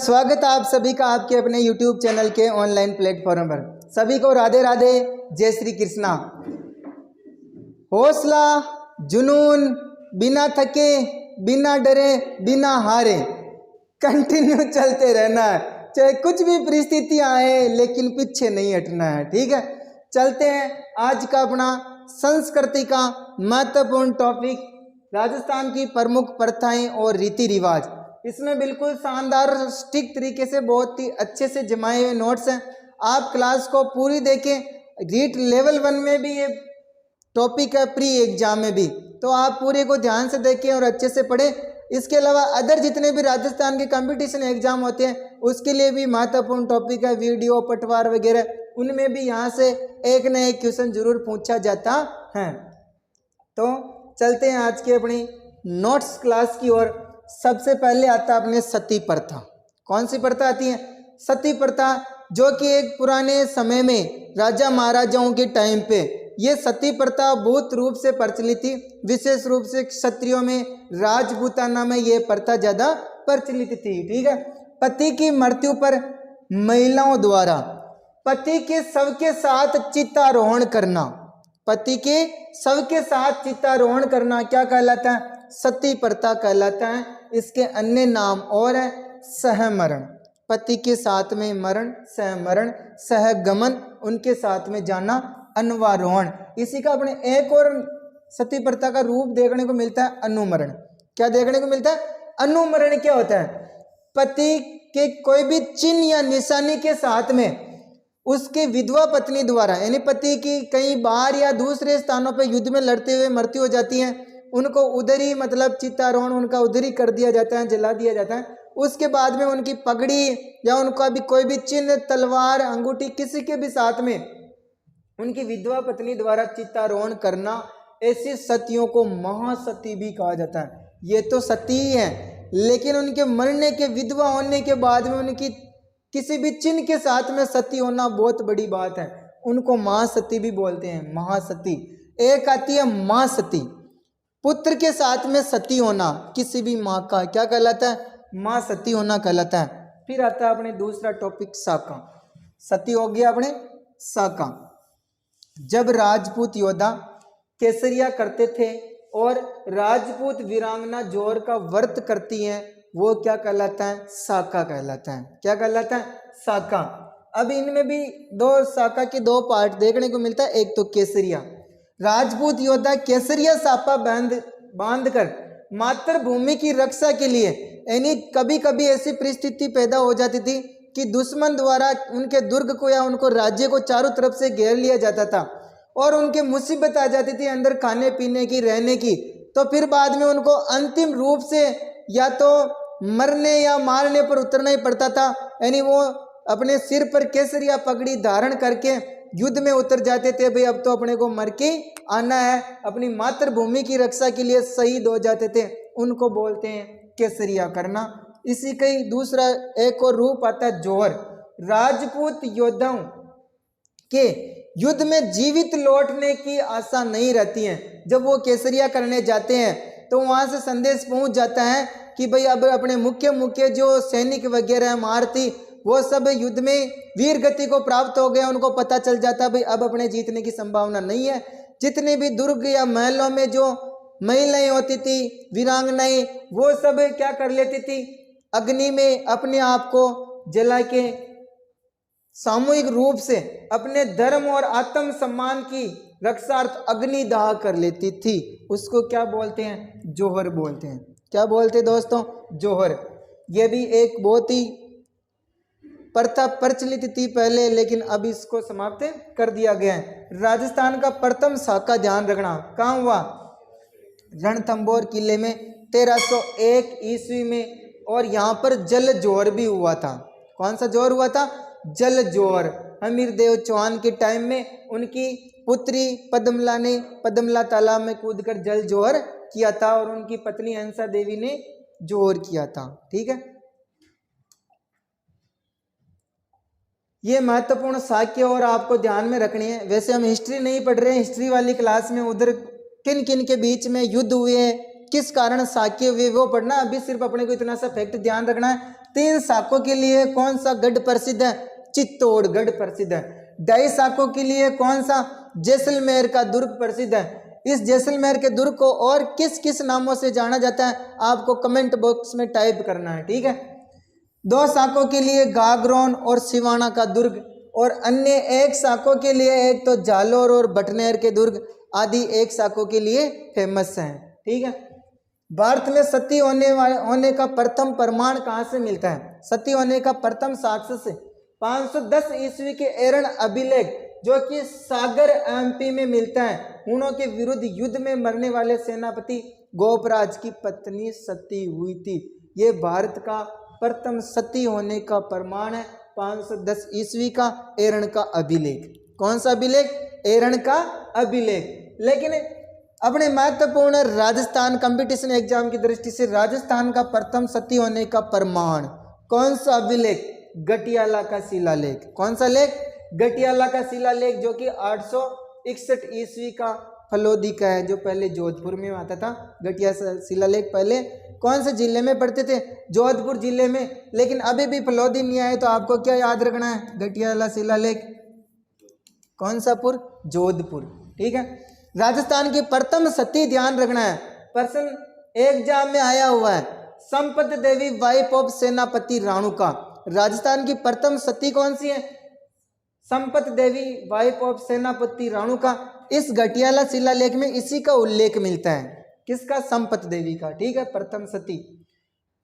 स्वागत है आप सभी का आपके अपने YouTube चैनल के ऑनलाइन प्लेटफॉर्म पर। सभी को राधे राधे, जय श्री कृष्णा। हौसला, जुनून, बिना थके, बिना डरे, बिना हारे कंटिन्यू चलते रहना है, चाहे कुछ भी परिस्थितियां आए, लेकिन पीछे नहीं हटना है। ठीक है, चलते हैं आज का अपना संस्कृति का महत्वपूर्ण टॉपिक, राजस्थान की प्रमुख प्रथाएं और रीति रिवाज। इसमें बिल्कुल शानदार स्टिक तरीके से बहुत ही अच्छे से जमाए हुए नोट्स हैं। आप क्लास को पूरी देखें, रीट लेवल 1 में भी ये टॉपिक है, प्री एग्जाम में भी, तो आप पूरे को ध्यान से देखें और अच्छे से पढ़ें। इसके अलावा अदर जितने भी राजस्थान के कंपटीशन एग्जाम होते हैं उसके लिए भी महत्वपूर्ण टॉपिक है, वीडियो पटवार वगैरह, उनमें भी यहाँ से एक न एक क्वेश्चन जरूर पूछा जाता है। तो चलते हैं आज के अपनी नोट्स क्लास की ओर। सबसे पहले आता है अपने सती प्रथा। कौन सी प्रथा आती है? सती प्रथा, जो कि एक पुराने समय में राजा महाराजाओं के टाइम पे ये सती प्रथा बहुत रूप से प्रचलित थी। विशेष रूप से क्षत्रियों में, राजपूताना में ये प्रथा ज्यादा प्रचलित थी। ठीक है, पति की मृत्यु पर महिलाओं द्वारा पति के शव के साथ चितारोहण करना, पति के शव के साथ चितारोहण करना क्या कहलाता है? सती प्रथा कहलाता है। इसके अन्य नाम और है सहमरण, पति के साथ में मरण, सहमरण, सहगमन, उनके साथ में जाना, अन्वारोहण। इसी का अपने एक और सती प्रथा का रूप देखने को मिलता है, अनुमरण। क्या देखने को मिलता है? अनुमरण क्या होता है? पति के कोई भी चिन्ह या निशानी के साथ में उसके विधवा पत्नी द्वारा, यानी पति की कई बार या दूसरे स्थानों पर युद्ध में लड़ते हुए मृत्यु हो जाती है, उनको उधर ही मतलब चितारोहण उनका उधर ही कर दिया जाता है, जला दिया जाता है। उसके बाद में उनकी पगड़ी या उनका भी कोई भी चिन्ह, तलवार, अंगूठी, किसी के भी साथ में उनकी विधवा पत्नी द्वारा चितारोहण करना, ऐसी सतियों को महासती भी कहा जाता है। ये तो सती ही है, लेकिन उनके मरने के, विधवा होने के बाद में उनकी किसी भी चिन्ह के साथ में सती होना बहुत बड़ी बात है, उनको महासती भी बोलते हैं। महासती एक आती है माँ सती, पुत्र के साथ में सती होना, किसी भी माँ का क्या कहलाता है? माँ सती होना कहलाता है। फिर आता है अपने दूसरा टॉपिक साका। सती हो गया अपने साका। जब राजपूत योद्धा केसरिया करते थे और राजपूत वीरांगना जोर का व्रत करती हैं, वो क्या कहलाता है? साका कहलाता है। क्या कहलाता है? साका। अब इनमें भी दो साका के दो पार्ट देखने को मिलता है। एक तो केसरिया, राजपूत योद्धा केसरिया सापा बांध कर मातृभूमि की रक्षा के लिए, यानी कभी कभी ऐसी परिस्थिति पैदा हो जाती थी कि दुश्मन द्वारा उनके दुर्ग को या उनको राज्य को चारों तरफ से घेर लिया जाता था और उनके मुसीबत आ जाती थी अंदर खाने पीने की, रहने की, तो फिर बाद में उनको अंतिम रूप से या तो मरने या मारने पर उतरना ही पड़ता था। यानी वो अपने सिर पर केसरिया पगड़ी धारण करके युद्ध में उतर जाते थे। भाई अब तो अपने को मर के आना है, अपनी मातृभूमि की रक्षा के लिए शहीद हो जाते थे, उनको बोलते हैं केसरिया करना। इसी का ही दूसरा एक और रूप आता है जौहर। राजपूत योद्धाओं के युद्ध में जीवित लौटने की आशा नहीं रहती है। जब वो केसरिया करने जाते हैं तो वहां से संदेश पहुंच जाता है कि भाई अब अपने मुख्य जो सैनिक वगैरह महारथी, वो सब युद्ध में वीर गति को प्राप्त हो गए। उनको पता चल जाता भाई अब अपने जीतने की संभावना नहीं है। जितने भी दुर्ग या महलों में जो महिलाएं होती थी, वीरांगनाएं, वो सब क्या कर लेती थी? अग्नि में अपने आप को जला के सामूहिक रूप से अपने धर्म और आत्म सम्मान की रक्षार्थ अग्निदाह कर लेती थी। उसको क्या बोलते हैं? जौहर बोलते हैं। क्या बोलते हैं दोस्तों? जौहर। यह भी एक बहुत ही प्रथा प्रचलित थी पहले, लेकिन अब इसको समाप्त कर दिया गया है। राजस्थान का प्रथम साका ध्यान रखना कहाँ हुआ? रणथंभौर किले में 1301 ईस्वी में, और यहाँ पर जल जोहर भी हुआ था। कौन सा जोहर हुआ था? जल जोहर। हमीरदेव चौहान के टाइम में उनकी पुत्री पद्मला ने पद्मला तालाब में कूदकर जल जोहर किया था और उनकी पत्नी हंसा देवी ने जोहर किया था। ठीक है, ये महत्वपूर्ण साक्य और आपको ध्यान में रखनी है। वैसे हम हिस्ट्री नहीं पढ़ रहे हैं, हिस्ट्री वाली क्लास में उधर किन किन के बीच में युद्ध हुए हैं, किस कारण साक्य हुए, वो पढ़ना। अभी सिर्फ अपने को इतना सा फैक्ट ध्यान रखना है 3 शाकों के लिए कौन सा गढ़ प्रसिद्ध है? चित्तौड़गढ़ प्रसिद्ध है। 2.5 शाकों के लिए कौन सा? जैसलमेर का दुर्ग प्रसिद्ध है। इस जैसलमेर के दुर्ग को और किस किस नामों से जाना जाता है? आपको कमेंट बॉक्स में टाइप करना है, ठीक है। 2 शाकों के लिए गागरोन और सिवाना का दुर्ग, और अन्य 1 शाकों के लिए एक तो जालोर और बटनेर के दुर्ग आदि 1 शाकों के लिए फेमस हैं, ठीक है। भारत में सती होने का प्रथम प्रमाण कहाँ से मिलता है? सती होने का प्रथम साक्ष्य से 510 ईस्वी के एरन अभिलेख, जो कि सागर एमपी में मिलता है। हुनों के विरुद्ध युद्ध में मरने वाले सेनापति गोपराज की पत्नी सती हुई थी। ये भारत का प्रथम सती होने का प्रमाण है, 510 ईस्वी का एरन का अभिलेख। कौन सा अभिलेख? एरन का अभिलेख। लेकिन अपने महत्वपूर्ण राजस्थान कंपटीशन एग्जाम की दृष्टि से राजस्थान का प्रथम सती होने का प्रमाण कौन सा अभिलेख? गटियाला का शिलालेख। कौन सा लेख? गटियाला का शिलालेख, जो कि 861 ईस्वी का फलोदी का है, जो पहले जोधपुर में आता था। गटियाला शिलालेख पहले कौन से जिले में पढ़ते थे? जोधपुर जिले में। लेकिन अभी भी फलोदी नहीं आए, तो आपको क्या याद रखना है? गटियाला शिलालेख कौन सा पुर? जोधपुर, ठीक है। राजस्थान की प्रथम सती, ध्यान रखना है, प्रश्न एग्जाम में आया हुआ है। संपत देवी वाइफ ऑफ सेनापति राणुका। राजस्थान की प्रथम सती कौन सी है? संपत देवी वाइफ ऑफ सेनापति राणुका। इस गटियाला शिलालेख में इसी का उल्लेख मिलता है। किसका? संपत देवी का, ठीक है, प्रथम सती।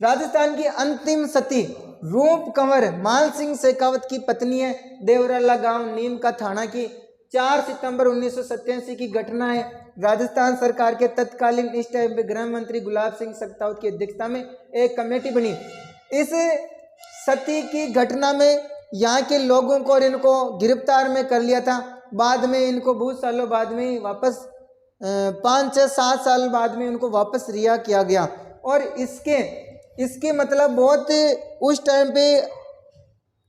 राजस्थान की अंतिम सती रूप कंवर मान सिंह शेखावत की पत्नी है, देवराला गांव नीम का थाना की। 4 सितंबर 1987 की घटना है। राजस्थान सरकार के तत्कालीन इस टाइम पे गृह मंत्री गुलाब सिंह शेखावत की अध्यक्षता में एक कमेटी बनी। इस सती की घटना में यहाँ के लोगों को और इनको गिरफ्तार में कर लिया था। बाद में इनको बहुत सालों बाद में वापस 5, 6, 7 साल बाद में उनको वापस रिहा किया गया। और इसके मतलब बहुत उस टाइम पे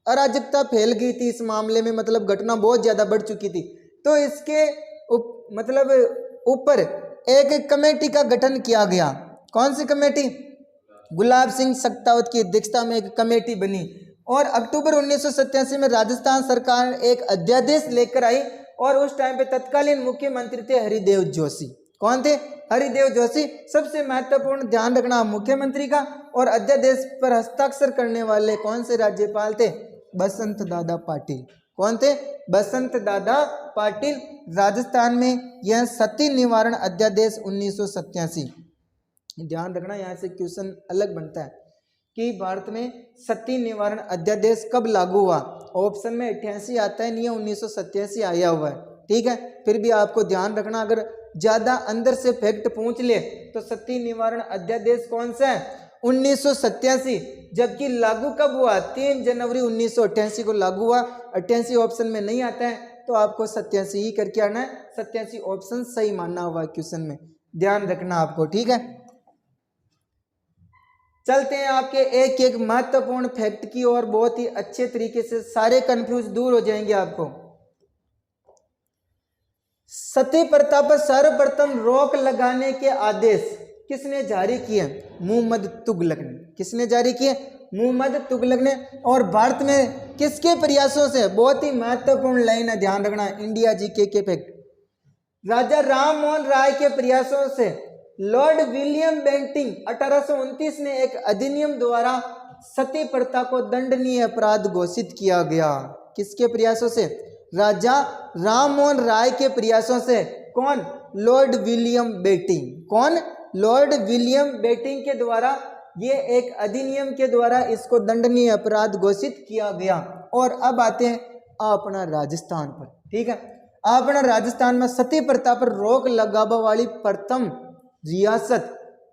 अराजकता फैल गई थी इस मामले में, मतलब घटना बहुत ज़्यादा बढ़ चुकी थी। तो इसके ऊपर एक कमेटी का गठन किया गया। कौन सी कमेटी? गुलाब सिंह शेखावत की अध्यक्षता में एक कमेटी बनी। और अक्टूबर 1987 में राजस्थान सरकार एक अध्यादेश लेकर आई, और उस टाइम पे तत्कालीन मुख्यमंत्री थे हरिदेव जोशी। कौन थे? हरिदेव जोशी। सबसे महत्वपूर्ण ध्यान रखना मुख्यमंत्री का। और अध्यादेश पर हस्ताक्षर करने वाले कौन से राज्यपाल थे? बसंत दादा पाटिल। कौन थे? बसंत दादा पाटिल। राजस्थान में यह सती निवारण अध्यादेश 1987, ध्यान रखना, यहाँ से क्वेश्चन अलग बनता है कि भारत में सती निवारण अध्यादेश कब लागू हुआ। ऑप्शन में 88 आता है, नहीं 1987 आया हुआ है, ठीक है। फिर भी आपको ध्यान रखना, अगर ज़्यादा अंदर से फैक्ट पूछ ले तो सती निवारण अध्यादेश कौन सा है? 1987। जबकि लागू कब हुआ? 3 जनवरी 1988 को लागू हुआ। 88 ऑप्शन में नहीं आता है, तो आपको 87 ही करके आना है। 87 ऑप्शन सही मानना हुआ क्वेश्चन में, ध्यान रखना आपको, ठीक है। चलते हैं आपके एक एक महत्वपूर्ण फैक्ट की और बहुत ही अच्छे तरीके से सारे कंफ्यूज दूर हो जाएंगे आपको। सती प्रथा पर सर्वप्रथम रोक लगाने के आदेश किसने जारी किए? मुहम्मद तुगलक ने। किसने जारी किए? मुहम्मद तुगलक ने। और भारत में किसके प्रयासों से? बहुत ही महत्वपूर्ण लाइन है, ध्यान रखना, इंडिया जीके के फैक्ट। राजा राम मोहन राय के प्रयासों से लॉर्ड विलियम बेंटिंग 1829 ने एक अधिनियम द्वारा सती प्रथा को दंडनीय अपराध घोषित किया गया। किसके प्रयासों से? राजा राम मोहन राय के प्रयासों से। कौन? Lord William Bentinck. कौन? लॉर्ड विलियम बेंटिंग के द्वारा ये एक अधिनियम के द्वारा इसको दंडनीय अपराध घोषित किया गया। और अब आते हैं अपना राजस्थान पर, ठीक है। अपना राजस्थान में सती प्रथा पर रोक लगाने वाली प्रथम रियासत,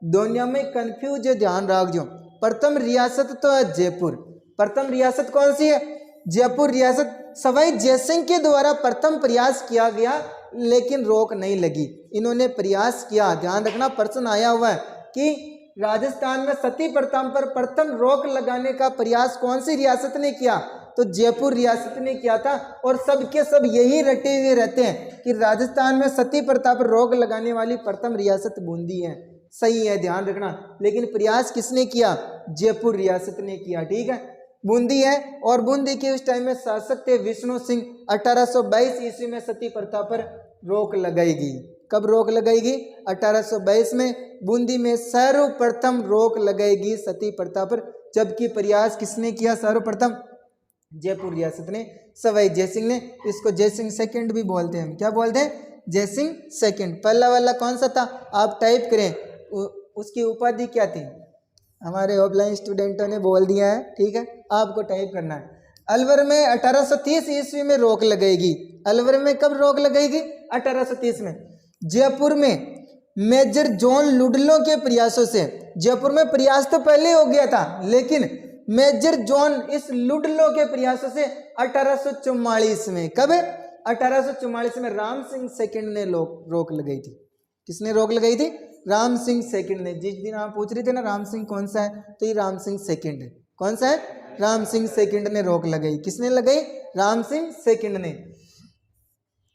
दुनिया में कंफ्यूज है, ध्यान रखो। प्रथम रियासत तो है जयपुर। प्रथम रियासत कौन सी है? जयपुर रियासत। सवाई जयसिंह के द्वारा प्रथम प्रयास किया गया, लेकिन रोक नहीं लगी। इन्होंने प्रयास किया, ध्यान रखना, प्रश्न आया हुआ है कि राजस्थान में सती प्रथा पर प्रथम रोक लगाने का प्रयास कौन सी रियासत ने किया? तो जयपुर रियासत ने किया था। और सब के सब यही रटे हुए रहते हैं कि राजस्थान में सती प्रथा पर रोक लगाने वाली प्रथम रियासत बूंदी है। सही है, ध्यान रखना। लेकिन प्रयास किसने किया? जयपुर रियासत ने किया। ठीक है, बूंदी है, और बूंदी के उस टाइम में शासक थे विष्णु सिंह। 1822 ईस्वी में सती प्रथा पर रोक लगाएगी। कब रोक लगाएगी? 1822 में बूंदी में सर्वप्रथम रोक लगाएगी सती प्रथा पर। जबकि प्रयास किसने किया सर्वप्रथम? जयपुर रियासत ने, सवाई जयसिंह ने। इसको जयसिंह सेकंड भी बोलते हैं। क्या बोलते हैं? जयसिंह सेकंड। पहला वाला कौन सा था? आप टाइप करें, उसकी उपाधि क्या थी? हमारे ऑफलाइन स्टूडेंटों ने बोल दिया है, ठीक है, आपको टाइप करना है। अलवर में 1830 ईस्वी में रोक लगाएगी। अलवर में कब रोक लगाएगी? 1830 में। जयपुर में मेजर जॉन लुडलो के प्रयासों से, जयपुर में प्रयास तो पहले हो गया था, लेकिन मेजर जॉन इस लुडलो के प्रयासों से 1844 में, कब? 1844 में राम सिंह सेकंड ने रोक लगाई थी। किसने रोक लगाई थी? राम सिंह सेकंड ने। जिस दिन आप पूछ रहे थे ना राम सिंह कौन सा है, तो ये राम सिंह सेकंड है। कौन सा है? राम सिंह सेकंड ने रोक लगाई। किसने लगाई? राम सिंह सेकंड ने।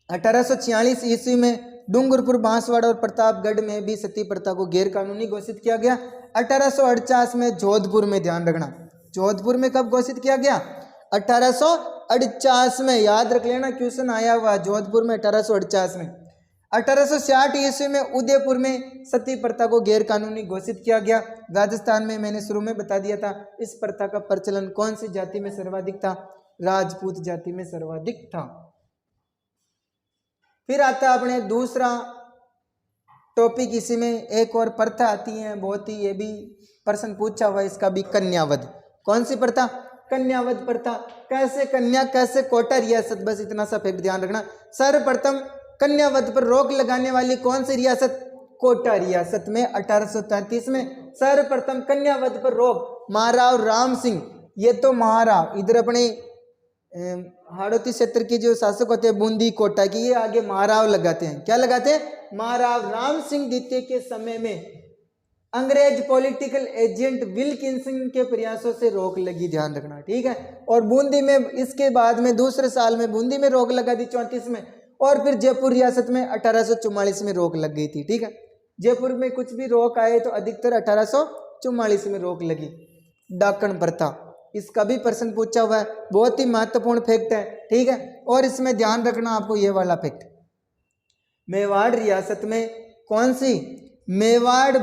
1846 ईस्वी में डूंगरपुर, बांसवाड़ा और प्रतापगढ़ में भी सती प्रथा को गैर कानूनी घोषित किया गया। 1848 में जोधपुर में, ध्यान रखना, जोधपुर में कब घोषित किया गया? 1848 में। याद रख लेना, क्वेश्चन आया हुआ जोधपुर में 1848 में। 1860 ईस्वी में उदयपुर में सती प्रथा को गैर कानूनी घोषित किया गया। राजस्थान में मैंने शुरू में बता दिया था, इस प्रथा का प्रचलन कौन सी जाति में सर्वाधिक था? राजपूत जाति में सर्वाधिक था। फिर आता है अपने दूसरा टॉपिक, इसी में एक और प्रथा आती है, बहुत ही, ये भी प्रश्न पूछा हुआ इसका भी, कन्यावध। कौन सी प्रथा? कन्यावध प्रथा। कैसे कन्या, कैसे कोटा रियासत, बस इतना सा फैक्ट ध्यान रखना। सर्वप्रथम कन्यावध पर रोक लगाने वाली कौन सी रियासत? कोटा रियासत में 1833 में सर्वप्रथम कन्यावध पर रोक महाराव राम सिंह। ये तो महाराव इधर अपने हाड़ौती क्षेत्र के जो शासक होते हैं बूंदी कोटा की, ये आगे महाराव लगाते हैं। क्या लगाते हैं? महाराव राम सिंह द्वितीय के समय में अंग्रेज पॉलिटिकल एजेंट विल्किंसन के प्रयासों से रोक लगी, ध्यान रखना, ठीक है। और बूंदी में इसके बाद में दूसरे साल में बूंदी में रोक लगा दी 34 में, और फिर जयपुर रियासत में 1844 में रोक लग गई थी, ठीक है। जयपुर में कुछ भी रोक आए तो अधिकतर 1844 में रोक लगी। डाकण प्रथा, इसका भी प्रश्न पूछा हुआ है, बहुत ही महत्वपूर्ण फैक्ट है, ठीक है। और इसमें ध्यान रखना आपको ये वाला फैक्ट, मेवाड़ रियासत में कौन सी? मेवाड़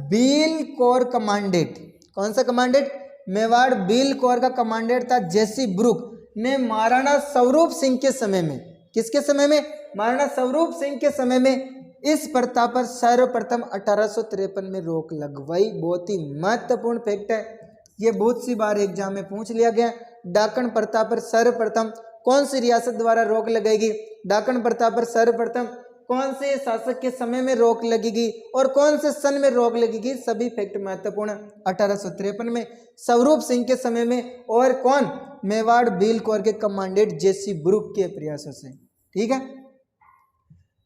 बील कोर कमांडेंट। कौन सा कमांडेंट? मेवाड़ बील कोर का कमांडेंट था जेसी ब्रुक ने महाराणा स्वरूप सिंह के समय में, किसके समय में? महाराणा स्वरूप सिंह के समय में इस प्रथा पर सर्वप्रथम 1853 में रोक लगवाई। बहुत ही महत्वपूर्ण फैक्ट है, ये बहुत सी बार एग्जाम में पूछ लिया गया। डाकण प्रथा पर सर्वप्रथम कौन सी रियासत द्वारा रोक लगेगी? डाकण प्रथा पर सर्वप्रथम कौन से शासक के समय में रोक लगेगी और कौन से सन में रोक लगेगी? सभी फैक्ट महत्वपूर्ण। 1853 में स्वरूप सिंह के समय में, और कौन? मेवाड़ बील कोर के कमांडेंट जेसी ब्रुक के प्रयासों से, ठीक है।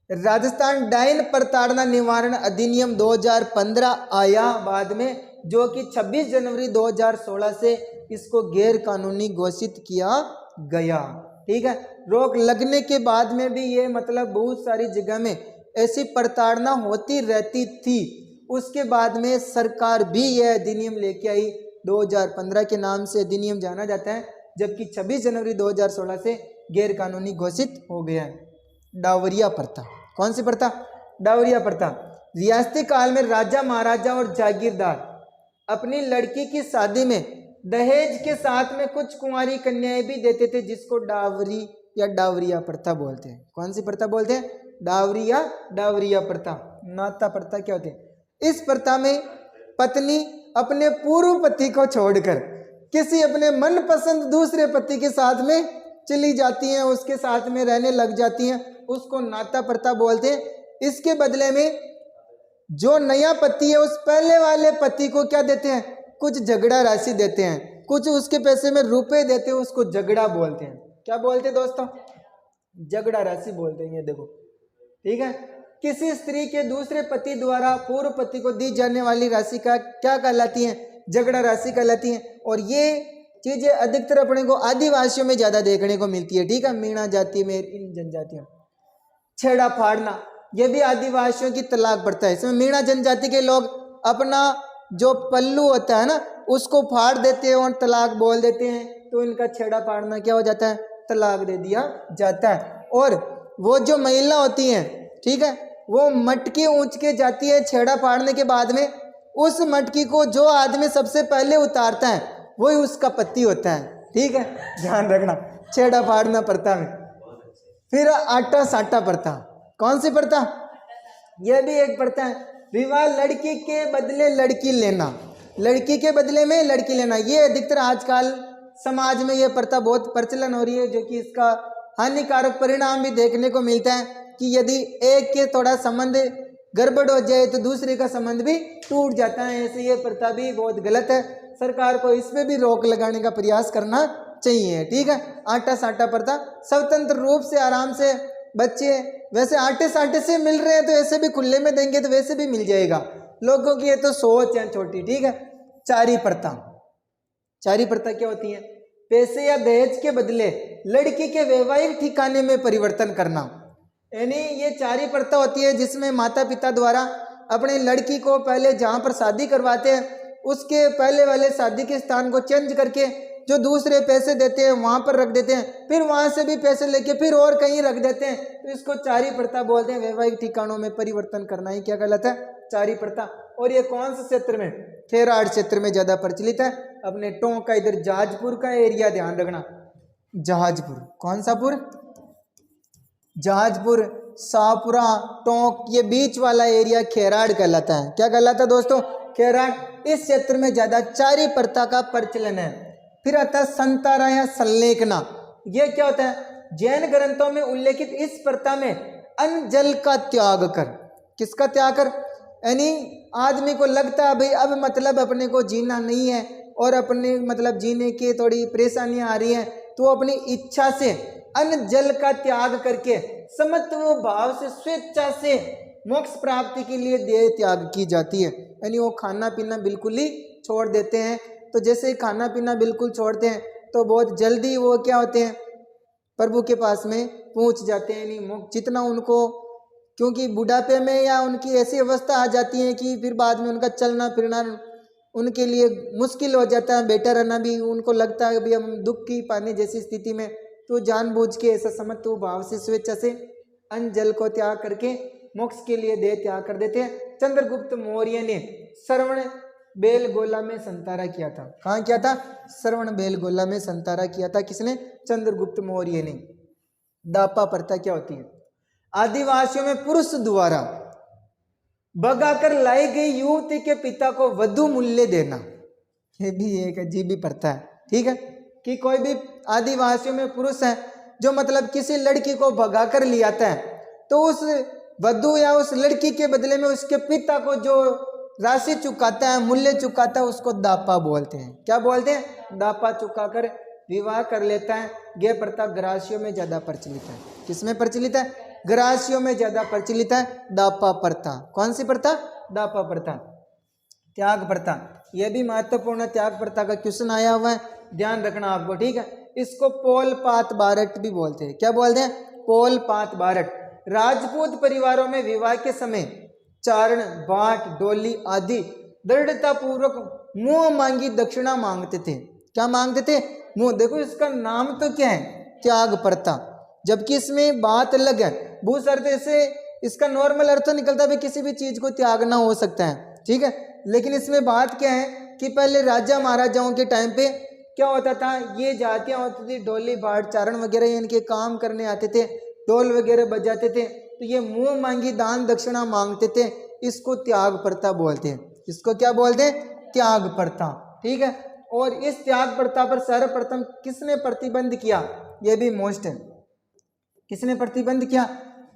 राजस्थान डायन प्रताड़ना निवारण अधिनियम 2015 आया बाद में, जो कि 26 जनवरी 2016 से इसको गैर कानूनी घोषित किया गया, ठीक है। रोक लगने के बाद में भी ये मतलब बहुत सारी जगह में ऐसी प्रताड़ना होती रहती थी। उसके बाद में सरकार भी यह अधिनियम लेके आई, 2015 के नाम से अधिनियम जाना जाता है, जबकि 26 जनवरी 2016 से गैर कानूनी घोषित हो गया है। डावरिया प्रथा, कौन सी प्रथा? डावरिया प्रथा। रियासती काल में राजा महाराजा और जागीरदार अपनी लड़की की शादी में दहेज के साथ में कुछ कुंवारी कन्याएं भी देते थे, जिसको डावरी या डावरिया प्रथा बोलते हैं। कौन सी प्रथा बोलते हैं? डावरी या डावरिया प्रथा। नाता प्रथा क्या होती है? इस प्रथा में पत्नी अपने पूर्व पति को छोड़कर किसी अपने मनपसंद दूसरे पति के साथ में चली जाती हैं, उसके साथ में रहने लग जाती हैं, उसको नाता प्रथा बोलते हैं। इसके बदले में जो नया पति है उस पहले वाले पति को क्या देते हैं? कुछ झगड़ा राशि देते हैं, कुछ उसके पैसे में रुपए देते हैं, उसको झगड़ा बोलते हैं। क्या बोलते हैं दोस्तों? झगड़ा राशि बोलते हैं, ये देखो, ठीक है। किसी स्त्री के दूसरे पति द्वारा पूर्व पति को दी जाने वाली राशि का क्या कहलाती है? झगड़ा राशि कहलाती है। और ये चीजें अधिकतर अपने को आदिवासियों में ज्यादा देखने को मिलती है, ठीक है, मीणा जाति में, इन जनजातियों। छेड़ा फाड़ना, ये भी आदिवासियों की तलाक प्रथा है। इसमें मीणा जनजाति के लोग अपना जो पल्लू होता है ना उसको फाड़ देते हैं और तलाक बोल देते हैं, तो इनका छेड़ा फाड़ना क्या हो जाता है, तलाक दे दिया जाता है। और वो जो महिला होती हैं, ठीक है, वो मटकी ऊंच के जाती है छेड़ा फाड़ने के बाद में, उस मटकी को जो आदमी सबसे पहले उतारता है वही उसका पति होता है, ठीक है, ध्यान रखना। छेड़ा फाड़ना प्रथा में। फिर आटा साटा प्रथा, कौन सी प्रथा, यह भी एक प्रथा है। विवाह लड़की के बदले लड़की लेना, लड़की के बदले में लड़की लेना, ये अधिकतर आजकल समाज में यह प्रथा बहुत प्रचलन हो रही है, जो कि इसका हानिकारक परिणाम भी देखने को मिलता है कि यदि एक के थोड़ा संबंध गड़बड़ हो जाए तो दूसरे का संबंध भी टूट जाता है। ऐसे ये प्रथा भी बहुत गलत है, सरकार को इस पे भी रोक लगाने का प्रयास करना चाहिए, ठीक है। आटा साटा प्रथा, स्वतंत्र रूप से आराम से बच्चे वैसे आटे साटे से मिल रहे हैं तो ऐसे भी खुले में देंगे तो वैसे भी मिल जाएगा, लोगों की ये तो सोच है छोटी, ठीक है। चारी प्रथा, चारी प्रथा क्या होती है, पैसे या दहेज के बदले लड़की के वैवाहिक ठिकाने में परिवर्तन करना, यानी ये चारी प्रथा होती है जिसमें माता पिता द्वारा अपनी लड़की को पहले जहाँ पर शादी करवाते हैं उसके पहले वाले शादी के स्थान को चेंज करके जो दूसरे पैसे देते हैं वहाँ पर रख देते हैं, फिर वहाँ से भी पैसे लेके फिर और कहीं रख देते हैं, तो इसको चारी प्रथा बोलते हैं। वैवाहिक ठिकानों में परिवर्तन करना ही क्या गलत है, चारी प्रथा। और ये कौन से क्षेत्र में, खेराड़ क्षेत्र में ज़्यादा प्रचलित है। अपने टोंक का इधर जहाजपुर का एरिया ध्यान रखना, जहाजपुर, कौन सा पुर, जहाजपुर, शाहपुरा, टोंक, ये बीच वाला एरिया खेराड़ कहलाता है। क्या कहलाता है दोस्तों, खेराड़। इस क्षेत्र में ज्यादा चारी प्रथा का प्रचलन है। फिर आता है संतारा या संलेखना, ये क्या होता है, जैन ग्रंथों में उल्लेखित इस प्रथा में अन्न जल का त्याग कर, किसका त्याग कर, यानी आदमी को लगता है भाई अब मतलब अपने को जीना नहीं है और अपने मतलब जीने की थोड़ी परेशानियां आ रही हैं, तो अपनी इच्छा से अन्न जल का त्याग करके समत्व भाव से स्वेच्छा से मोक्ष प्राप्ति के लिए देह त्याग की जाती है, यानी वो खाना पीना बिल्कुल ही छोड़ देते हैं। तो जैसे ही खाना पीना बिल्कुल छोड़ते हैं तो बहुत जल्दी वो क्या होते हैं, प्रभु के पास में पहुंच जाते हैं, यानी मोक्ष जितना उनको, क्योंकि बुढ़ापे में या उनकी ऐसी अवस्था आ जाती है कि फिर बाद में उनका चलना फिरना उनके लिए मुश्किल हो जाता है, बेटा रहना भी उनको लगता है अभी हम दुख की पाने जैसी स्थिति में, तो जानबूझ के ऐसा समत्व भाव से स्वेच्छा से अन्न जल को त्याग करके मोक्ष के लिए देह त्याग कर देते हैं। चंद्रगुप्त मौर्य ने श्रवण बेलगोला में संतारा किया था। कहाँ किया था, श्रवण बेलगोला में संतारा किया था, किसने, चंद्रगुप्त मौर्य ने। दापा प्रथा क्या होती है, आदिवासियों में पुरुष द्वारा भगाकर लाई गई युवती के पिता को वधु मूल्य देना, ये भी एक अजीब ही प्रथा है, ठीक है, कि कोई भी आदिवासियों में पुरुष है जो मतलब किसी लड़की को भगाकर ले आता है, तो उस वधु या उस लड़की के बदले में उसके पिता को जो राशि चुकाता है, मूल्य चुकाता है, उसको दापा बोलते हैं। क्या बोलते हैं, दापा चुकाकर विवाह कर लेता है। यह प्रथा ग्रासियों में ज्यादा प्रचलित है। किसमें प्रचलित है, ग्रासियों में ज्यादा प्रचलित है दापा प्रथा। कौन सी प्रथा, दापा प्रथा। त्याग प्रथा, यह भी महत्वपूर्ण त्याग प्रथा का क्वेश्चन आया हुआ है, ध्यान रखना आपको, ठीक है। इसको पोल पात बारट भी बोलते हैं। क्या बोलते हैं, पोल पात बारट। राजपूत परिवारों में विवाह के समय चारण, बाट, डोली आदि दृढ़ता पूर्वक मुंह मांगी दक्षिणा मांगते थे। क्या मांगते थे, मुंह। देखो इसका नाम तो क्या है, त्याग प्रथा, जबकि इसमें बात अलग है। भूस अर्थ से इसका नॉर्मल अर्थ निकलता है किसी भी चीज को त्यागना हो सकता है, ठीक है, लेकिन इसमें बात क्या है कि पहले राजा महाराजाओं के टाइम पे क्या होता था, ये जातियां होती थी, डोली भाट चारण वगैरह इनके काम करने आते थे, ढोल वगैरह बजाते थे, तो ये मुंह मांगी दान दक्षिणा मांगते थे, इसको त्याग प्रथा बोलते हैं। इसको क्या बोलते हैं, त्याग प्रथा, ठीक है। और इस त्याग प्रथा पर सर्वप्रथम किसने प्रतिबंध किया, यह भी मोस्ट है, किसने प्रतिबंध किया,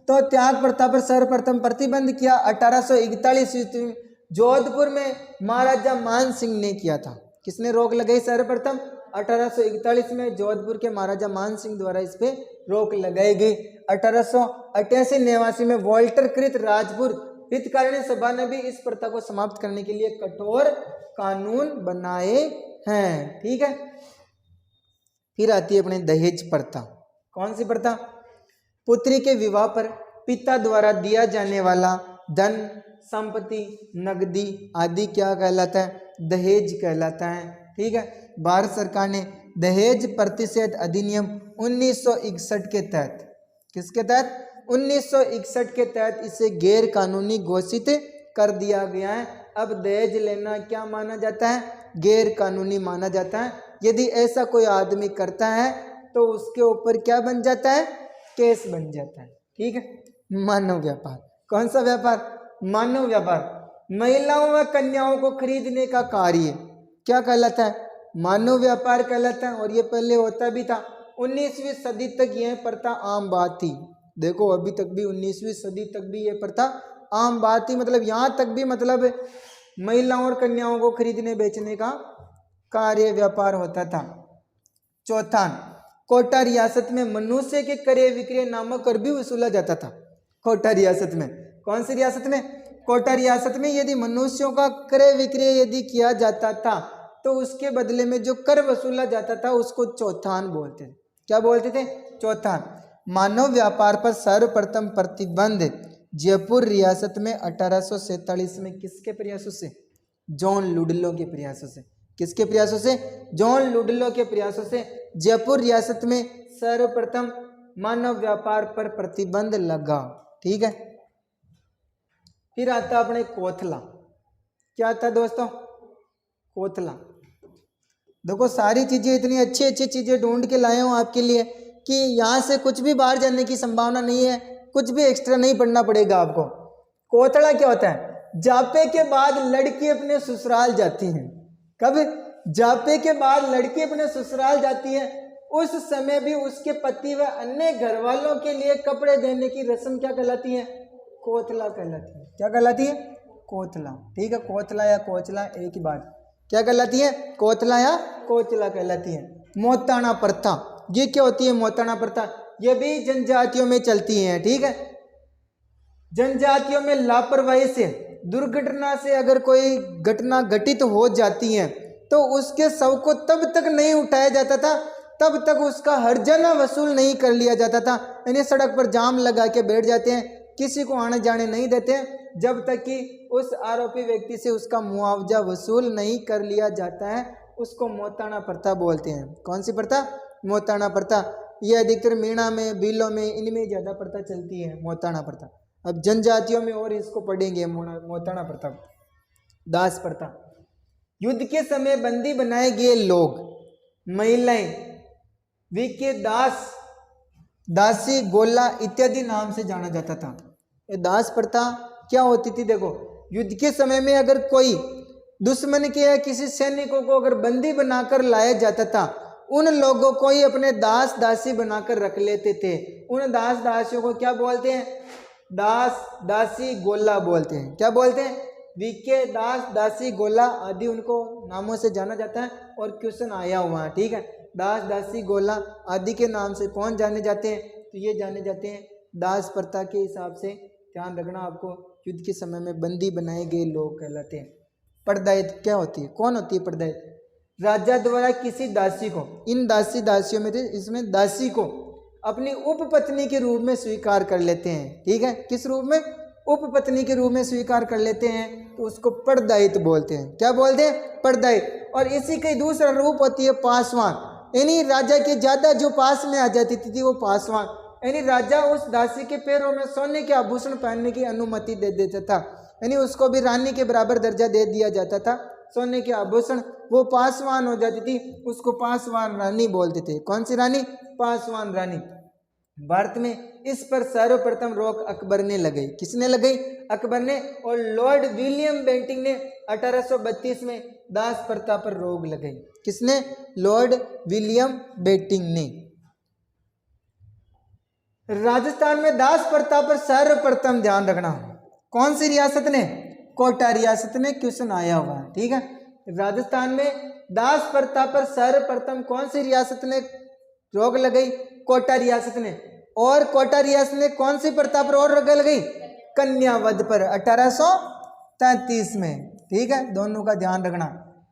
तो त्याग प्रथा पर सर्वप्रथम प्रतिबंध किया 1841 ईस्वी में जोधपुर में महाराजा मान सिंह ने किया था। किसने रोक लगाई सर्वप्रथम, 1841 में जोधपुर के महाराजा मान सिंह द्वारा इस पे रोक लगाई गई। 1888-89 में वॉल्टर कृत राजपुर हितकारिणी सभा ने भी इस प्रथा को समाप्त करने के लिए कठोर कानून बनाए हैं, ठीक है। फिर आती है अपने दहेज प्रथा। कौन सी प्रथा, पुत्री के विवाह पर पिता द्वारा दिया जाने वाला धन संपत्ति, नगदी आदि क्या कहलाता है? दहेज कहलाता है। ठीक है, भारत सरकार ने दहेज प्रतिषेध अधिनियम 1961 के तहत, किसके तहत? 1961 के तहत इसे गैर कानूनी घोषित कर दिया गया है। अब दहेज लेना क्या माना जाता है? गैर कानूनी माना जाता है। यदि ऐसा कोई आदमी करता है तो उसके ऊपर क्या बन जाता है? केस बन जाता है। ठीक है, मानव व्यापार। कौन सा व्यापार? मानव व्यापार। महिलाओं व कन्याओं को खरीदने का कार्य क्या कहलाता है? मानव व्यापार कहलाता है। और ये पहले होता भी था। 19वीं सदी तक यह प्रथा आम बात थी। देखो अभी तक भी 19वीं सदी तक भी ये प्रथा आम बात थी। मतलब यहाँ तक भी मतलब महिलाओं और कन्याओं को खरीदने बेचने का कार्य व्यापार होता था। चौथा, कोटा रियासत में मनुष्य के क्रय विक्रय नामक कर भी वसूला जाता था। कोटा रियासत में, कौन सी रियासत में? कोटा रियासत में यदि मनुष्यों का क्रय विक्रय यदि किया जाता था तो उसके बदले में जो कर वसूला जाता था उसको चौथान बोलते थे। क्या बोलते थे? चौथान। मानव व्यापार पर सर्वप्रथम प्रतिबंध जयपुर रियासत में 1847 में किसके प्रयासों से? जॉन लुडलो के प्रयासों से। किसके प्रयासों से? जॉन लुडलो के प्रयासों से जयपुर रियासत में सर्वप्रथम मानव व्यापार पर प्रतिबंध लगा। ठीक है, फिर आता अपने कोथला। क्या था दोस्तों? कोथला। देखो सारी चीजें इतनी अच्छी अच्छी चीजें ढूंढ के लाए हूं आपके लिए कि यहाँ से कुछ भी बाहर जाने की संभावना नहीं है, कुछ भी एक्स्ट्रा नहीं पढ़ना पड़ेगा आपको। कोथला क्या होता है? जापे के बाद लड़की अपने ससुराल जाती है। कब? जापे के बाद लड़की अपने ससुराल जाती है। उस समय भी उसके पति व अन्य घर वालों के लिए कपड़े देने की रस्म क्या कहलाती है? कोथला कहलाती है। क्या कहलाती है? कोथला। ठीक है, कोथला या कोचला एक ही बात। क्या कहलाती है? कोथला या कोचला कहलाती है। मोताना प्रथा, ये क्या होती है? मोताना प्रथा ये भी जनजातियों में चलती है। ठीक है, जनजातियों में लापरवाही से, दुर्घटना से अगर कोई घटना घटित हो जाती है तो उसके शव को तब तक नहीं उठाया जाता था, तब तक उसका हर्जाना वसूल नहीं कर लिया जाता था। यानी सड़क पर जाम लगा के बैठ जाते हैं, किसी को आने जाने नहीं देते जब तक कि उस आरोपी व्यक्ति से उसका मुआवजा वसूल नहीं कर लिया जाता है। उसको मोताना प्रथा बोलते हैं। कौन सी प्रथा? मोताना प्रथा। ये अधिकतर मीणा में, बीलों में, इनमें ज़्यादा प्रथा चलती है मोताना प्रथा। अब जनजातियों में और इसको पढ़ेंगे मोताना प्रथा। दास प्रथा, युद्ध के समय बंदी बनाए गए लोग, महिलाएं, विके दास, दासी, गोला इत्यादि नाम से जाना जाता था। ये दास प्रथा क्या होती थी? देखो युद्ध के समय में अगर कोई दुश्मन के या किसी सैनिकों को अगर बंदी बनाकर लाया जाता था, उन लोगों को ही अपने दास दासी बनाकर रख लेते थे। उन दास दासियों को क्या बोलते हैं? दास, दासी, गोला बोलते हैं। क्या बोलते हैं? विके दास, दासी, गोला आदि उनको नामों से जाना जाता है। और क्वेश्चन आया हुआ है। ठीक है, दास, दासी, गोला आदि के नाम से कौन जाने जाते हैं? तो ये जाने जाते हैं दास प्रथा के हिसाब से। ध्यान रखना आपको, युद्ध के समय में बंदी बनाए गए लोग कहलाते हैं। परदायित्व क्या होती है? कौन होती है परदायित्व? राजा द्वारा किसी दासी को, इन दासी दासियों में थे, इसमें दासी को अपनी उपपत्नी के रूप में स्वीकार कर लेते हैं। ठीक है, किस रूप में? उपपत्नी के रूप में स्वीकार कर लेते हैं तो उसको परदायित्व बोलते हैं। क्या बोलते हैं? परदायित्व। और इसी का दूसरा रूप होती है पासवान। यानी राजा के ज्यादा जो पास में आ जाती थी वो पासवान। यानी राजा उस दासी के पैरों में सोने के आभूषण पहनने की अनुमति दे देता था। यानी उसको भी रानी के बराबर दर्जा दे दिया जाता था। सोने के आभूषण, वो पासवान हो जाती थी, उसको पासवान रानी बोलते थे। कौन सी रानी? पासवान रानी। भारत में इस पर सर्वप्रथम रोक अकबर ने लगाई। किसने लगाई? अकबर ने। और लॉर्ड विलियम बेंटिंग ने 1832 में दास प्रथा पर रोक लगाई। किसने? लॉर्ड विलियम बेंटिंग ने। राजस्थान में दास प्रथा पर सर्वप्रथम, ध्यान रखना, कौन सी रियासत ने? कोटा रियासत ने। क्वेश्चन आया हुआ है। ठीक है, राजस्थान में दास प्रथा पर सर्वप्रथम कौन सी रियासत ने रोक लगाई? कोटा रियासत ने। और कोटा रियासत ने कौन सी प्रथा पर और रोक लगाई? कन्यावध पर 1833 में। ठीक है, दोनों का ध्यान रखना।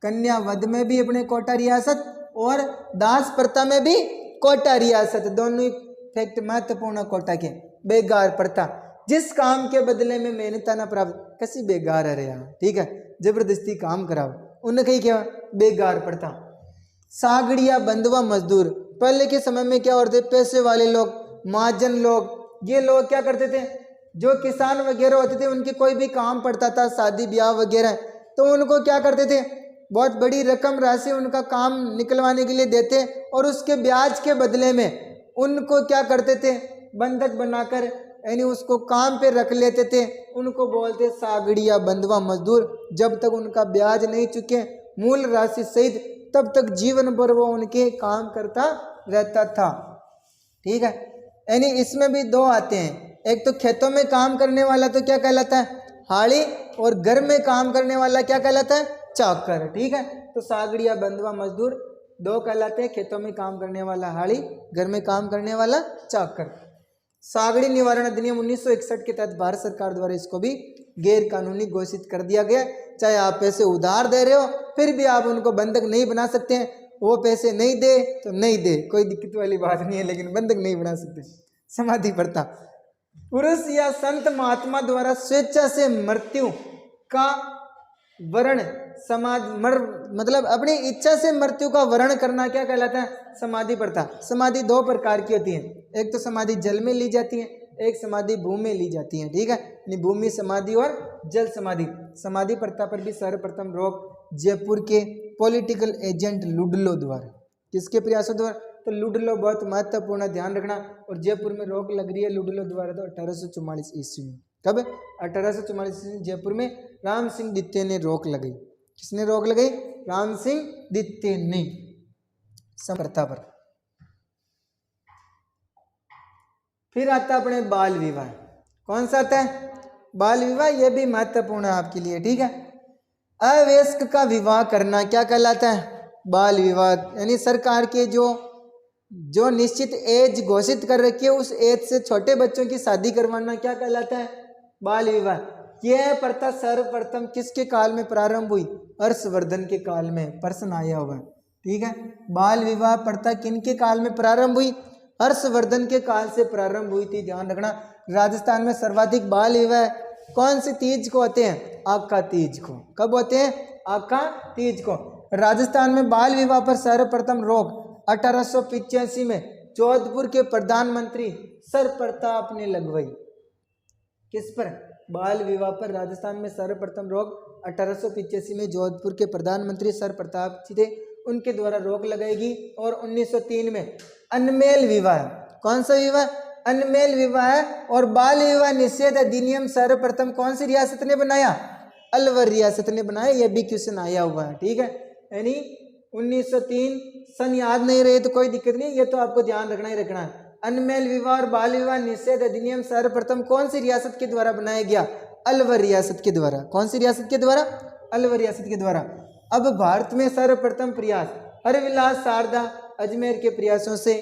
कन्यावध में भी अपने कोटा रियासत और दास प्रथा में भी कोटा रियासत, दोनों फैक्ट महत्वपूर्ण कोटा के। बेगार प्रथा, जिस काम के बदले में मेहनत ना प्राप्त कसी बेगार है यार, ठीक है, जबरदस्ती काम कराओ उन्हें कहीं क्या बेगार पड़ता। सागड़िया बंधुआ मजदूर, पहले के समय में क्या होते, पैसे वाले लोग, महाजन लोग, ये लोग क्या करते थे, जो किसान वगैरह होते थे उनके कोई भी काम पड़ता था, शादी ब्याह वगैरह, तो उनको क्या करते थे, बहुत बड़ी रकम राशि उनका काम निकलवाने के लिए देते और उसके ब्याज के बदले में उनको क्या करते थे, बंधक बनाकर यानी उसको काम पे रख लेते थे। उनको बोलते सागड़िया बंधुआ मजदूर। जब तक उनका ब्याज नहीं चुके मूल राशि सहित तब तक जीवन भर वो उनके काम करता रहता था, ठीक है। यानी इसमें भी दो आते हैं, एक तो खेतों में काम करने वाला तो क्या कहलाता है, हाड़ी, और घर में काम करने वाला क्या कहलाता है, चाकर, ठीक है। तो सागड़िया बंधुआ मजदूर दो कहलाते हैं, खेतों में काम करने वाला हाड़ी, घर में काम करने वाला चाकर। सागड़ी निवारण अधिनियम 1961 के तहत भारत सरकार द्वारा इसको भी गैर कानूनी घोषित कर दिया गया। चाहे आप पैसे उधार दे रहे हो फिर भी आप उनको बंधक नहीं बना सकते हैं, वो पैसे नहीं दे तो नहीं दे, कोई दिक्कत वाली बात नहीं है, लेकिन बंधक नहीं बना सकते। समाधि प्रथा, पुरुष या संत महात्मा द्वारा स्वेच्छा से मृत्यु का वर्ण मतलब अपनी इच्छा से मृत्यु का वर्ण करना क्या कहलाता है, समाधि प्रथा। समाधि दो प्रकार की होती है, एक तो समाधि जल में ली जाती है, एक समाधि भूमि में ली जाती है, ठीक है। भूमि समाधि और जल समाधि। समाधि प्रथा पर भी सर्वप्रथम रोक जयपुर के पॉलिटिकल एजेंट लुडलो द्वारा, किसके प्रयासों द्वारा, तो लुडलो बहुत महत्वपूर्ण, ध्यान रखना। और जयपुर में रोक लग रही है लुडलो द्वारा तो 1844 ईस्वी में। कब, 1844 ईस्वी में जयपुर में राम सिंह द्वितीय ने रोक लगाई। किसने रोक लगाई, राम सिंह द्वितीय ने प्रथा पर। फिर आता है अपने बाल विवाह, कौन सा आता है, बाल विवाह, यह भी महत्वपूर्ण है आपके लिए, ठीक है। अवयस्क का विवाह करना क्या कहलाता है, बाल विवाह। यानी सरकार के जो निश्चित एज घोषित कर रखी है उस एज से छोटे बच्चों की शादी करवाना क्या कहलाता है, बाल विवाह। यह प्रथा सर्वप्रथम किसके काल में प्रारंभ हुई, हर्षवर्धन के काल में। प्रश्न आया हुआ है, ठीक है। बाल विवाह प्रथा किनके काल में प्रारंभ हुई, हर्षवर्धन के काल से प्रारंभ हुई थी, ध्यान रखना। राजस्थान में सर्वाधिक बाल विवाह कौन सी तीज को होते हैं, आका तीज को। कब होते हैं, आका तीज को। राजस्थान में बाल विवाह पर सर्वप्रथम रोक 1885 में जोधपुर के प्रधानमंत्री सर प्रताप ने लगवाई। किस पर, बाल विवाह पर राजस्थान में सर्वप्रथम रोक 1885 में जोधपुर के प्रधानमंत्री सर प्रताप जी थे, उनके द्वारा रोक लगाएगी। और 1903 में अनमेल विवाह, कौन सा विवाह, अनमेल विवाह और बाल विवाह निषेध अधिनियम सर्वप्रथम कौन सी रियासत ने बनाया, अलवर रियासत ने बनाया। यह भी क्वेश्चन आया हुआ है, ठीक है। यानी 1903 सन याद नहीं रहे तो कोई दिक्कत नहीं, ये तो आपको ध्यान रखना ही रखना है। अनमेल विवाह और बाल विवाह निषेध अधिनियम सर्वप्रथम कौन सी रियासत के द्वारा बनाया गया, अलवर रियासत के द्वारा। कौन सी रियासत के द्वारा, अलवर रियासत के द्वारा। अब भारत में सर्वप्रथम प्रयास हरविलास शारदा अजमेर के प्रयासों से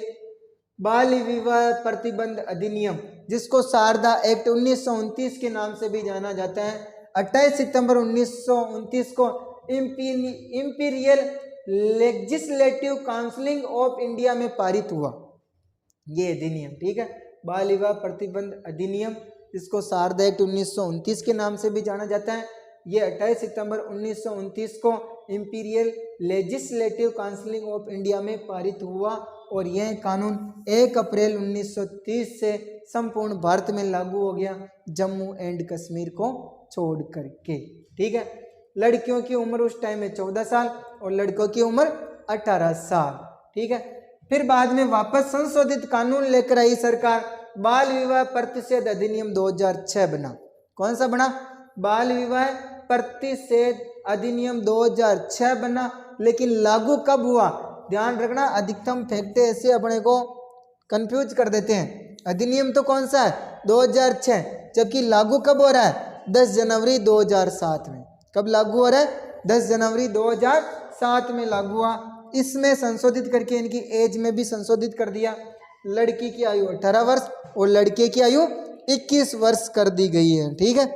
बाल विवाह प्रतिबंध अधिनियम, जिसको शारदा एक्ट 1929 के नाम से भी जाना जाता है, 28 सितंबर 1929 को imperial legislative council of India में पारित हुआ ये अधिनियम, ठीक है। बाल विवाह प्रतिबंध अधिनियम, जिसको शारदा एक्ट 1929 के नाम से भी जाना जाता है, ये 28 सितंबर 1929 को imperial legislative council of India में पारित हुआ। और यह कानून 1 अप्रैल 1930 से संपूर्ण भारत में लागू हो गया, जम्मू एंड कश्मीर को छोड़ करके, ठीक है। लड़कियों की उम्र उस टाइम में 14 साल और लड़कों की उम्र 18 साल, ठीक है। फिर बाद में वापस संशोधित कानून लेकर आई सरकार, बाल विवाह प्रतिषेध अधिनियम 2006 बना। कौन सा बना, बाल विवाह प्रतिषेध अधिनियम 2006 बना। लेकिन लागू कब हुआ, ध्यान रखना, अधिकतम फैक्ट ऐसे अपने को कंफ्यूज कर देते हैं। अधिनियम तो कौन सा है, 2006, जबकि लागू कब हो रहा है, 10 जनवरी 2007 में। कब लागू हो रहा है, 10 जनवरी 2007 में लागू हुआ। इसमें संशोधित करके इनकी एज में भी संशोधित कर दिया, लड़की की आयु 18 वर्ष और लड़के की आयु 21 वर्ष कर दी गई है, ठीक है।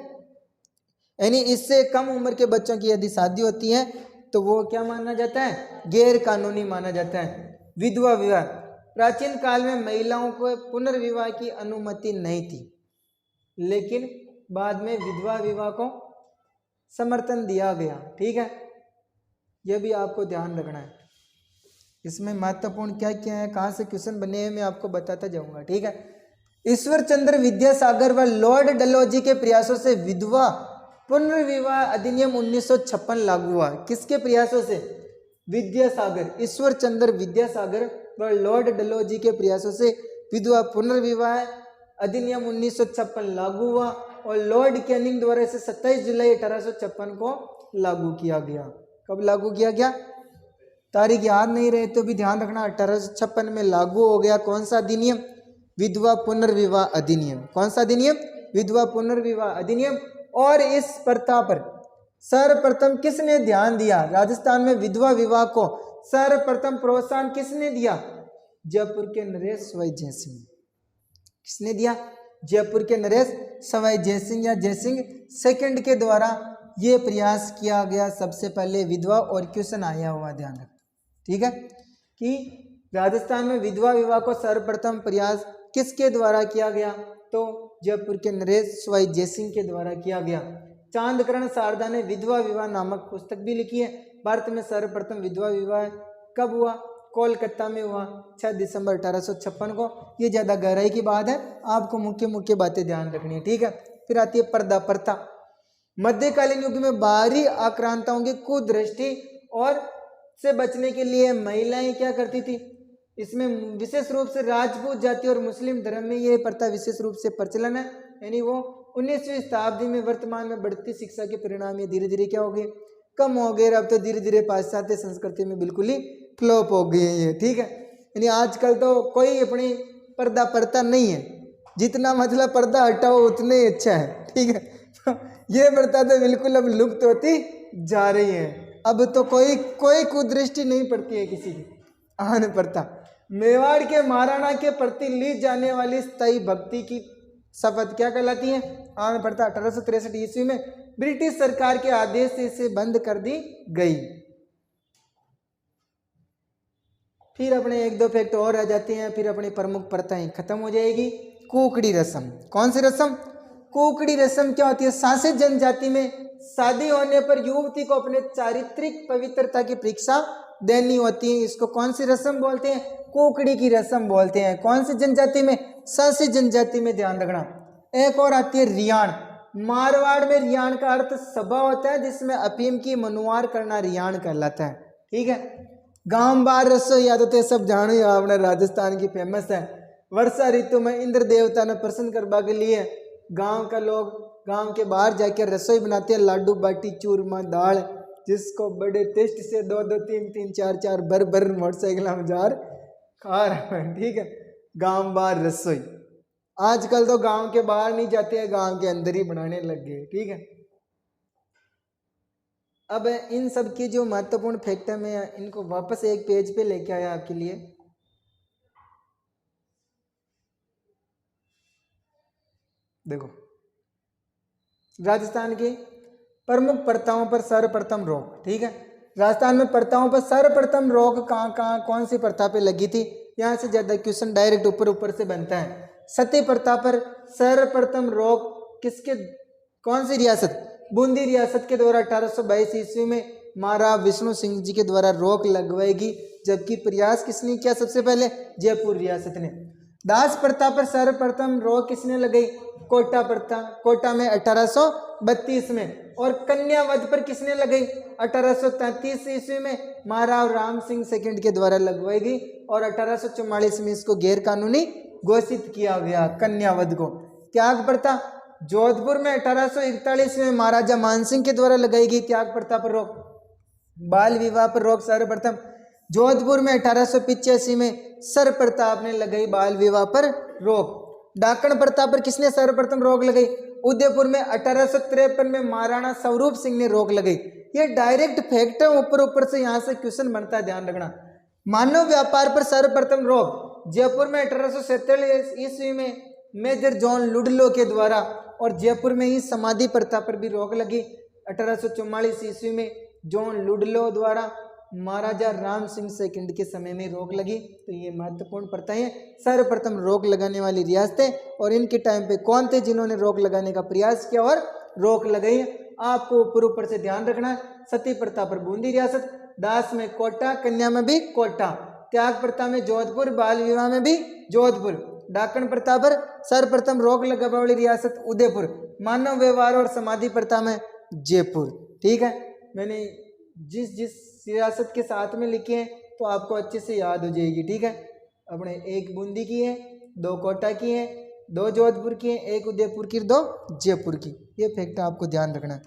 यानी इससे कम उम्र के बच्चों की यदि शादी होती है तो वो क्या माना जाता है, गैर कानूनी माना जाता है। विधवा विवाह, प्राचीन काल में महिलाओं को पुनर्विवाह की अनुमति नहीं थी, लेकिन बाद में विधवा विवाह को समर्थन दिया गया। ठीक है, यह भी आपको ध्यान रखना है। इसमें महत्वपूर्ण क्या क्या है, कहाँ से क्वेश्चन बने हैं, मैं आपको बताता जाऊंगा। ठीक है, ईश्वर चंद्र विद्यासागर व लॉर्ड डलहौजी के प्रयासों से विधवा पुनर्विवाह अधिनियम 1956 लागू हुआ। किसके प्रयासों से? विद्यासागर, ईश्वर चंद्र विद्यासागर व लॉर्ड डलहौजी के प्रयासों से विधवा पुनर्विवाह अधिनियम 1956 लागू हुआ और लॉर्ड कैनिंग द्वारा इसे 27 जुलाई 1856 को लागू किया गया। कब लागू किया गया? तारीख याद नहीं रहे तो भी ध्यान रखना, 1856 में लागू हो गया। कौन सा अधिनियम? विधवा पुनर्विवाह अधिनियम। कौन सा अधिनियम? विधवा पुनर्विवाह अधिनियम। और इस प्रथा पर सर्वप्रथम किसने ध्यान दिया? राजस्थान में विधवा विवाह को सर्वप्रथम प्रोत्साहन किसने दिया? जयपुर के नरेश सवाई जयसिंह। किसने दिया? जयपुर के नरेश सवाई जयसिंह या जयसिंह सेकंड के द्वारा ये प्रयास किया गया। सबसे पहले विधवा और क्वेश्चन आया हुआ ध्यान रख। ठीक है, कि राजस्थान में विधवा विवाह को सर्वप्रथम प्रयास किसके द्वारा किया गया? तो जयपुर के नरेश सवाई जयसिंह के द्वारा किया गया। चांदकरण शारदा ने विधवा विवाह नामक पुस्तक भी लिखी है। भारत में सर्वप्रथम विधवा विवाह कब हुआ? कोलकाता में हुआ 6 दिसंबर 1856 को। ये ज़्यादा गहराई की बात है, आपको मुख्य मुख्य बातें ध्यान रखनी है। ठीक है, फिर आती है पर्दा प्रथा। मध्यकालीन युग में बाहरी आक्रांताओं की कुदृष्टि और से बचने के लिए महिलाएं क्या करती थी? इसमें विशेष रूप से राजपूत जाति और मुस्लिम धर्म में ये प्रथा विशेष रूप से प्रचलन है। यानी वो 19वीं शताब्दी में वर्तमान में बढ़ती शिक्षा के परिणाम ये धीरे धीरे क्या हो गए? कम हो गए। अब तो धीरे धीरे पाश्चात्य संस्कृति में बिल्कुल ही फ्लॉप हो गई है ये। ठीक है, यानी आजकल तो कोई अपनी पर्दा प्रथा नहीं है, जितना मतलब पर्दा हटाओ उतने ही अच्छा है। ठीक है, तो ये प्रथा तो बिल्कुल अब लुप्त होती जा रही है। अब तो कोई कुदृष्टि नहीं पड़ती है किसी की। आन प्रथा मेवाड़ के महाराणा के प्रति ली जाने वाली स्थायी भक्ति की शपथ क्या कहलाती है? आन प्रथा 1863 ईस्वी में ब्रिटिश सरकार के आदेश से इसे बंद कर दी गई। फिर अपने एक दो फैक्ट और रह जाते हैं, फिर अपनी प्रमुख प्रथाएं खत्म हो जाएगी। कुकड़ी रस्म। कौन सी रस्म? कुकड़ी रस्म क्या होती है? शासित जनजाति में शादी होने पर युवती को अपने चारित्रिक पवित्रता की परीक्षा देनी होती है। इसको कौन सी रस्म बोलते हैं? कुकड़ी की रस्म बोलते हैं। कौन सी जनजाति में? शासित जनजाति में। ध्यान रखना। एक और आती है रियाण। मारवाड़ में रियाण का अर्थ सभा होता है जिसमें अफीम की मनुआर करना रियाण कहलाता है। ठीक है, गांव बार रसोई याद होते सब जानो ही आपने, राजस्थान की फेमस है। वर्षा ऋतु में इंद्र देवता ने प्रसन्न करवा के लिए गांव का लोग गांव के बाहर जाकर रसोई बनाते हैं, लाडू बाटी चूरमा दाल, जिसको बड़े टेस्ट से 2-2 3-3 4-4 भर मोटरसाइकिल हम जार खा रहे हैं। ठीक है, गांव बाहर रसोई। आजकल तो गांव के बाहर नहीं जाते हैं, गांव के अंदर ही बनाने लग गए। ठीक है, अब इन सब की जो महत्वपूर्ण फैक्ट है मैं इनको वापस एक पेज पे लेके आया आपके लिए। देखो, राजस्थान की प्रमुख प्रथाओं पर सर्वप्रथम रोक। ठीक है, राजस्थान में प्रथाओं पर सर्वप्रथम रोक कहाँ कौन सी प्रथा पे लगी थी? यहाँ से ज्यादा क्वेश्चन डायरेक्ट ऊपर से बनता है। सती प्रथा पर सर्वप्रथम रोक किसके, कौन सी रियासत? बूंदी रियासत के द्वारा 1822 ईस्वी में महाराज विष्णु सिंह जी के द्वारा रोक लगवाएगी, जबकि प्रयास किसने किया? सबसे पहले जयपुर रियासत ने। दास प्रथा पर सर्वप्रथम रोक किसने लगाई? कोटा प्रथा, कोटा में 1832 में। और कन्यावध पर किसने लगाई? 1833 ईस्वी में महाराज राम सिंह सेकंड के द्वारा लगवाई गई और 1844 में इसको गैर कानूनी घोषित किया गया कन्यावध को। त्याग प्रथा जोधपुर में 1841 में महाराजा मानसिंह के द्वारा लगाई गई त्याग प्रथा पर रोक। बाल विवाह पर रोक सर्वप्रथम जोधपुर में 1885 में सर्वप्रताप ने लगाई बाल विवाह पर रोक। डाकण प्रथा पर किसने सर्वप्रथम रोक लगाई? उदयपुर में 1853 में महाराणा स्वरूप सिंह ने रोक लगाई। ये डायरेक्ट फैक्ट है, ऊपर से यहाँ से क्वेश्चन बनता है, ध्यान रखना। मानव व्यापार पर सर्वप्रथम रोक जयपुर में 1847 ईस्वी में मेजर जॉन लुडलो के द्वारा, और जयपुर में ही समाधि प्रथा पर भी रोक लगी 1844 ईस्वी में जॉन लुडलो द्वारा। महाराजा राम सिंह सेकंड के समय में रोक लगी। तो ये महत्वपूर्ण प्रथा है। सर्वप्रथम रोक लगाने वाली रियासतें और इनके टाइम पे कौन थे जिन्होंने रोक लगाने का प्रयास किया और रोक लगाई। आपको ऊपर से ध्यान रखना, सती प्रथा पर बूंदी रियासत, दास में कोटा, कन्या में भी कोटा, त्याग प्रथा में जोधपुर, बाल विवाह में भी जोधपुर, डाकण प्रथा पर सर्वप्रथम रोक लगाने वाली रियासत उदयपुर, मानव व्यवहार और समाधि प्रथा में जयपुर। ठीक है, मैंने जिस जिस रियासत के साथ में लिखे हैं तो आपको अच्छे से याद हो जाएगी। ठीक है, अपने एक बूंदी की है, 2 कोटा की है, 2 जोधपुर की है, 1 उदयपुर की, 2 जयपुर की। ये फैक्ट आपको ध्यान रखना है।